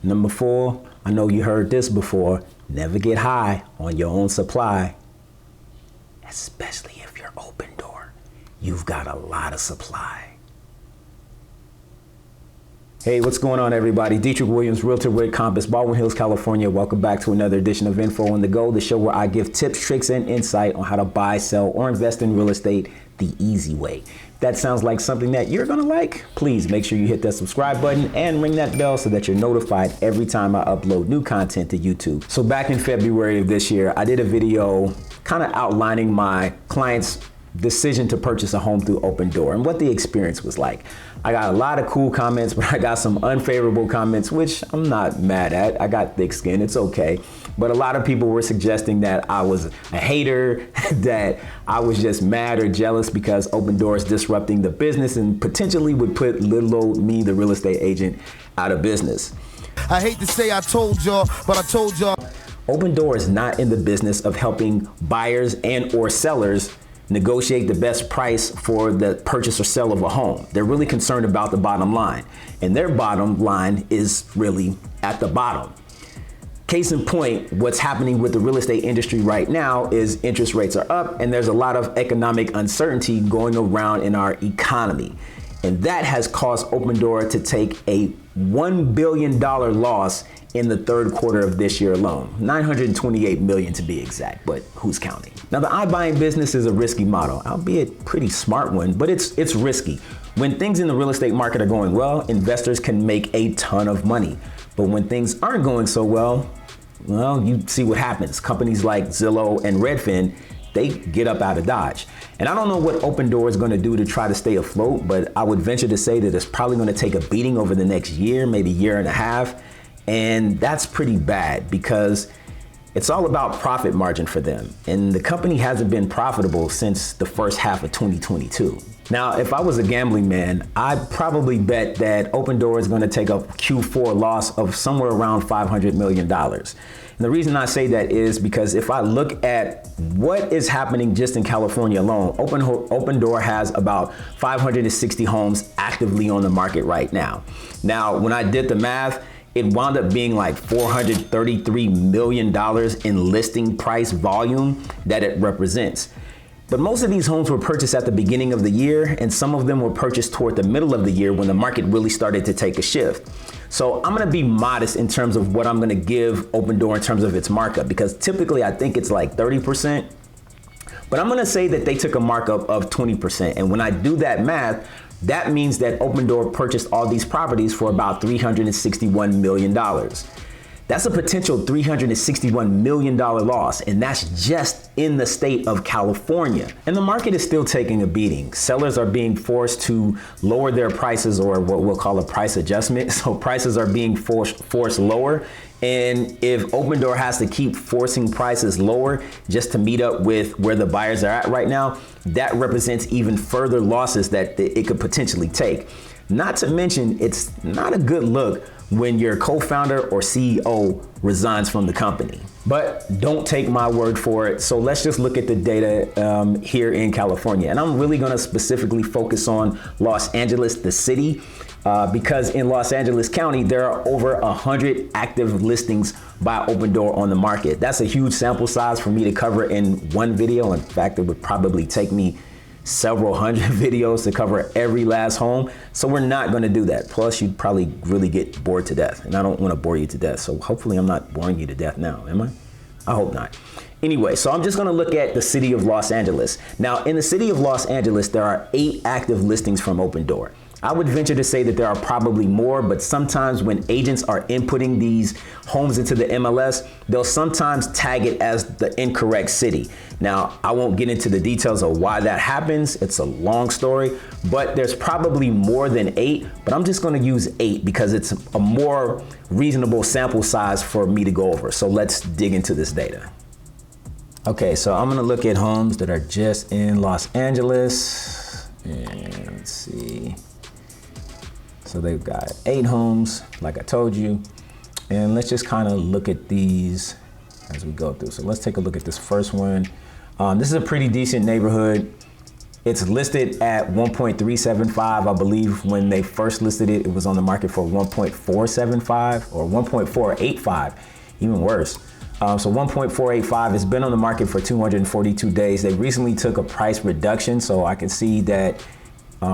Number 4, I know you heard this before, never get high on your own supply, especially if you're Opendoor. You've got a lot of supply. Hey, what's going on, everybody? Dietric Williams, realtor with Compass, Baldwin Hills, California. Welcome back to another edition of Info on the Go, the show where I give tips, tricks, and insight on how to buy, sell, or invest in real estate the easy way. If that sounds like something that you're gonna like, please make sure you hit that subscribe button and ring that bell so that you're notified every time I upload new content to YouTube. So back in February of this year, I did a video kind of outlining my clients' decision to purchase a home through Opendoor and what the experience was like. I got a lot of cool comments, but I got some unfavorable comments, which I'm not mad at. I got thick skin, it's okay. But a lot of people were suggesting that I was a hater, that I was just mad or jealous because Opendoor is disrupting the business and potentially would put little old me, the real estate agent, out of business. I hate to say I told y'all, but I told y'all. Opendoor is not in the business of helping buyers and or sellers negotiate the best price for the purchase or sale of a home. They're really concerned about the bottom line, and their bottom line is really at the bottom. Case in point, what's happening with the real estate industry right now is interest rates are up and there's a lot of economic uncertainty going around in our economy. And that has caused Opendoor to take a $1 billion loss in the third quarter of this year alone. 928 million to be exact, but who's counting? Now, the iBuying business is a risky model, albeit pretty smart one, but it's risky. When things in the real estate market are going well, investors can make a ton of money. But when things aren't going so well, you see what happens. Companies like Zillow and Redfin, they get up out of Dodge. And I don't know what Opendoor is going to do to try to stay afloat, but I would venture to say that it's probably going to take a beating over the next year, maybe year and a half. And that's pretty bad because it's all about profit margin for them. And the company hasn't been profitable since the first half of 2022. Now, if I was a gambling man, I'd probably bet that Opendoor is going to take a Q4 loss of somewhere around $500 million. And the reason I say that is because if I look at what is happening just in California alone, Opendoor has about 560 homes actively on the market right now. Now, when I did the math, it wound up being like $433 million in listing price volume that it represents. But most of these homes were purchased at the beginning of the year, and some of them were purchased toward the middle of the year when the market really started to take a shift. So I'm gonna be modest in terms of what I'm gonna give Opendoor in terms of its markup, because typically I think it's like 30%, but I'm gonna say that they took a markup of 20%. And when I do that math, that means that Opendoor purchased all these properties for about $361 million. That's a potential $361 million loss, and that's just in the state of California. And the market is still taking a beating. Sellers are being forced to lower their prices, or what we'll call a price adjustment. So prices are being forced lower. And if Opendoor has to keep forcing prices lower just to meet up with where the buyers are at right now, that represents even further losses that it could potentially take. Not to mention, it's not a good look when your co-founder or CEO resigns from the company. But don't take my word for it. So let's just look at the data here in California. And I'm really gonna specifically focus on Los Angeles, the city, because in Los Angeles County, there are over 100 active listings by Opendoor on the market. That's a huge sample size for me to cover in one video. In fact, it would probably take me several hundred videos to cover every last home. So we're not gonna do that. Plus, you'd probably really get bored to death, and I don't wanna bore you to death. So hopefully I'm not boring you to death now, am I? I hope not. Anyway, so I'm just gonna look at the city of Los Angeles. Now, in the city of Los Angeles, there are 8 active listings from Opendoor. I would venture to say that there are probably more, but sometimes when agents are inputting these homes into the MLS, they'll sometimes tag it as the incorrect city. Now, I won't get into the details of why that happens. It's a long story, but there's probably more than 8, but I'm just gonna use 8 because it's a more reasonable sample size for me to go over. So let's dig into this data. Okay, so I'm gonna look at homes that are just in Los Angeles, and let's see. So they've got 8 homes, like I told you. And let's just kind of look at these as we go through. So let's take a look at this first one. This is a pretty decent neighborhood. It's listed at 1.375. I believe when they first listed it, it was on the market for 1.475 or 1.485, even worse. So 1.485 has been on the market for 242 days. They recently took a price reduction, so I can see that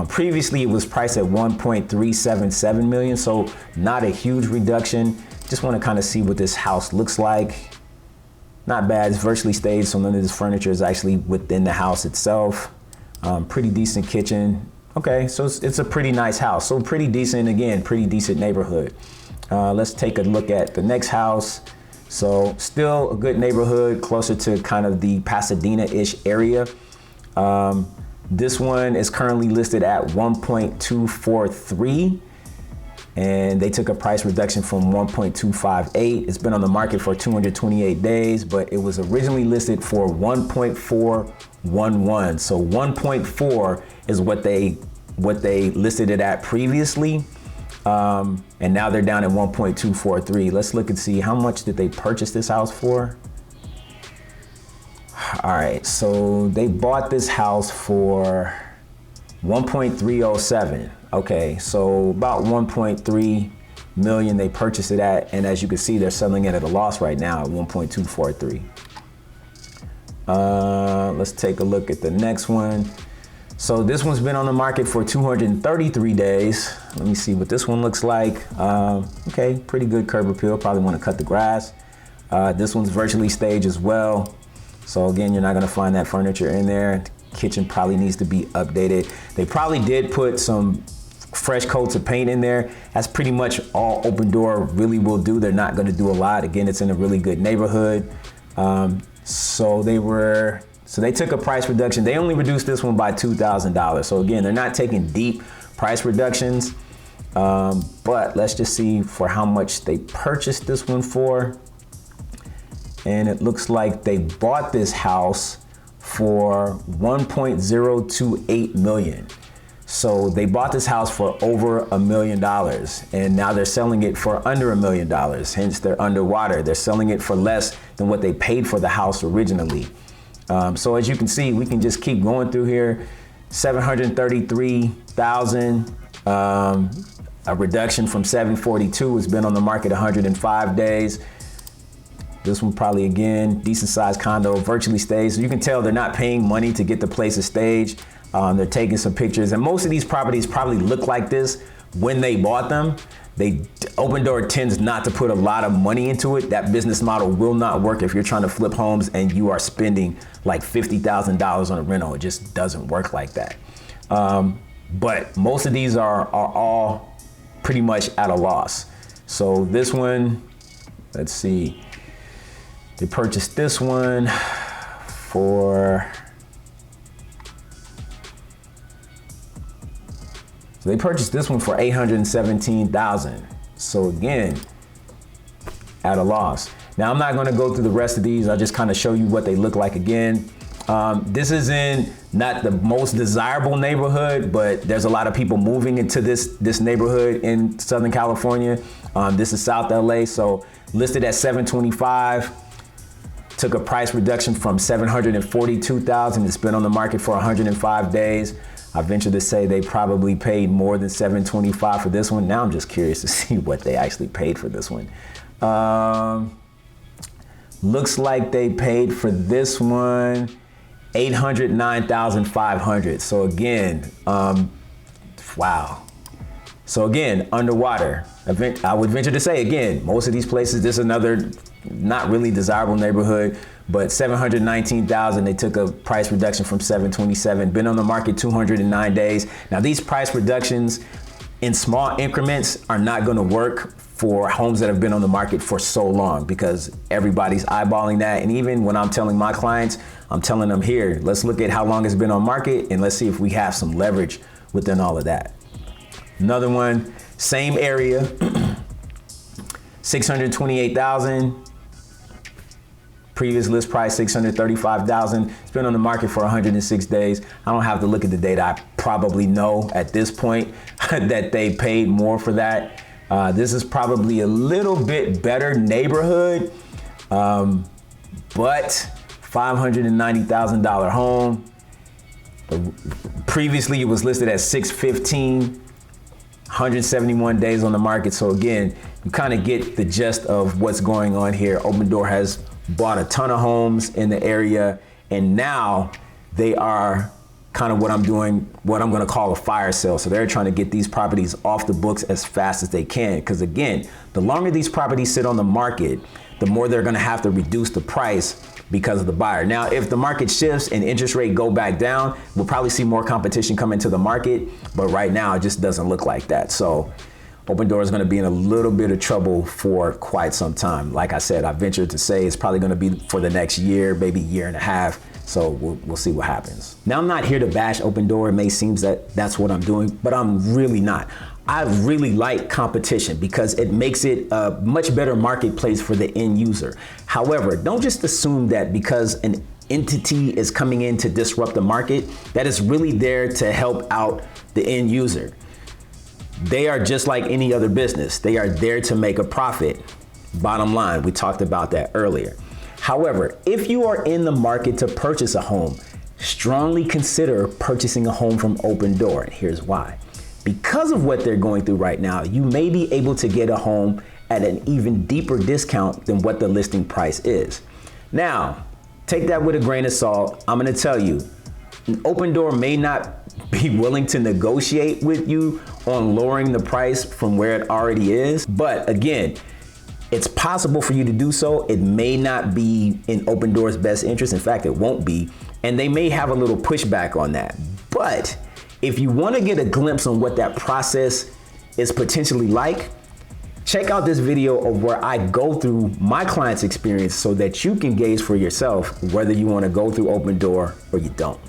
previously it was priced at 1.377 million, so not a huge reduction. Just want to kind of see what this house looks like. Not bad, it's virtually staged, so none of this furniture is actually within the house itself. Pretty decent kitchen. Okay, so it's a pretty nice house. So pretty decent, again, pretty decent neighborhood. Let's take a look at the next house. So still a good neighborhood, closer to kind of the Pasadena-ish area. This one is currently listed at 1.243. And they took a price reduction from 1.258. It's been on the market for 228 days, but it was originally listed for 1.411. So 1.4 is what they listed it at previously. And now they're down at 1.243. Let's look and see how much did they purchase this house for. All right, so they bought this house for 1.307. Okay, so about 1.3 million they purchased it at, and as you can see, they're selling it at a loss right now at 1.243. Let's take a look at the next one. So this one's been on the market for 233 days. Let me see what this one looks like. Okay, pretty good curb appeal. Probably want to cut the grass. This one's virtually staged as well. So again, you're not gonna find that furniture in there. Kitchen probably needs to be updated. They probably did put some fresh coats of paint in there. That's pretty much all Opendoor really will do. They're not gonna do a lot. Again, it's in a really good neighborhood. So they took a price reduction. They only reduced this one by $2,000. So again, they're not taking deep price reductions, but let's just see for how much they purchased this one for. And it looks like they bought this house for 1.028 million. So they bought this house for over $1 million, and now they're selling it for under $1 million. Hence they're underwater. They're selling it for less than what they paid for the house originally. So as you can see, we can just keep going through here. 733,000, a reduction from 742. It's been on the market 105 days. This one probably, again, decent sized condo, virtually staged. So you can tell they're not paying money to get the place staged. They're taking some pictures, and most of these properties probably look like this when they bought them. Opendoor tends not to put a lot of money into it. That business model will not work if you're trying to flip homes and you are spending like $50,000 on a rental. It just doesn't work like that. But most of these are all pretty much at a loss. So this one, let's see. They purchased this one for, so they purchased this one for 817,000. So again, at a loss. Now I'm not gonna go through the rest of these. I'll just kind of show you what they look like again. This is in not the most desirable neighborhood, but there's a lot of people moving into this neighborhood in Southern California. This is South LA, so listed at 725. Took a price reduction from 742,000. It's been on the market for 105 days. I venture to say they probably paid more than 725 for this one. Now I'm just curious to see what they actually paid for this one. Looks like they paid for this one $809,500. So again, wow. So again, underwater. I would venture to say, again, most of these places, this is another not really desirable neighborhood, but 719,000, they took a price reduction from 727, been on the market 209 days. Now these price reductions in small increments are not gonna work for homes that have been on the market for so long, because everybody's eyeballing that. And even when I'm telling my clients, I'm telling them, here, let's look at how long it's been on market and let's see if we have some leverage within all of that. Another one, same area, 628,000. Previous list price, 635,000. It's been on the market for 106 days. I don't have to look at the data. I probably know at this point that they paid more for that. This is probably a little bit better neighborhood, but $590,000 home. Previously, it was listed at 615, 171 days on the market. So again, you kind of get the gist of what's going on here. Opendoor has bought a ton of homes in the area, and now they are kind of what I'm going to call a fire sale. So they're trying to get these properties off the books as fast as they can. Because again, the longer these properties sit on the market, the more they're going to have to reduce the price because of the buyer. Now, if the market shifts and interest rate go back down, we'll probably see more competition come into the market. But right now, it just doesn't look like that. So Opendoor is going to be in a little bit of trouble for quite some time. Like I said, I venture to say it's probably going to be for the next year, maybe year and a half. So we'll see what happens. Now, I'm not here to bash Opendoor. It may seem that that's what I'm doing, but I'm really not. I really like competition because it makes it a much better marketplace for the end user. However, don't just assume that because an entity is coming in to disrupt the market, that is really there to help out the end user. They are just like any other business. They are there to make a profit. Bottom line, we talked about that earlier. However, if you are in the market to purchase a home, strongly consider purchasing a home from Opendoor. And here's why. Because of what they're going through right now, you may be able to get a home at an even deeper discount than what the listing price is. Now, take that with a grain of salt. I'm going to tell you, Opendoor may not be willing to negotiate with you on lowering the price from where it already is. But again, it's possible for you to do so. It may not be in Opendoor's best interest. In fact, it won't be. And they may have a little pushback on that. But if you want to get a glimpse on what that process is potentially like, check out this video of where I go through my client's experience so that you can gauge for yourself whether you want to go through Opendoor or you don't.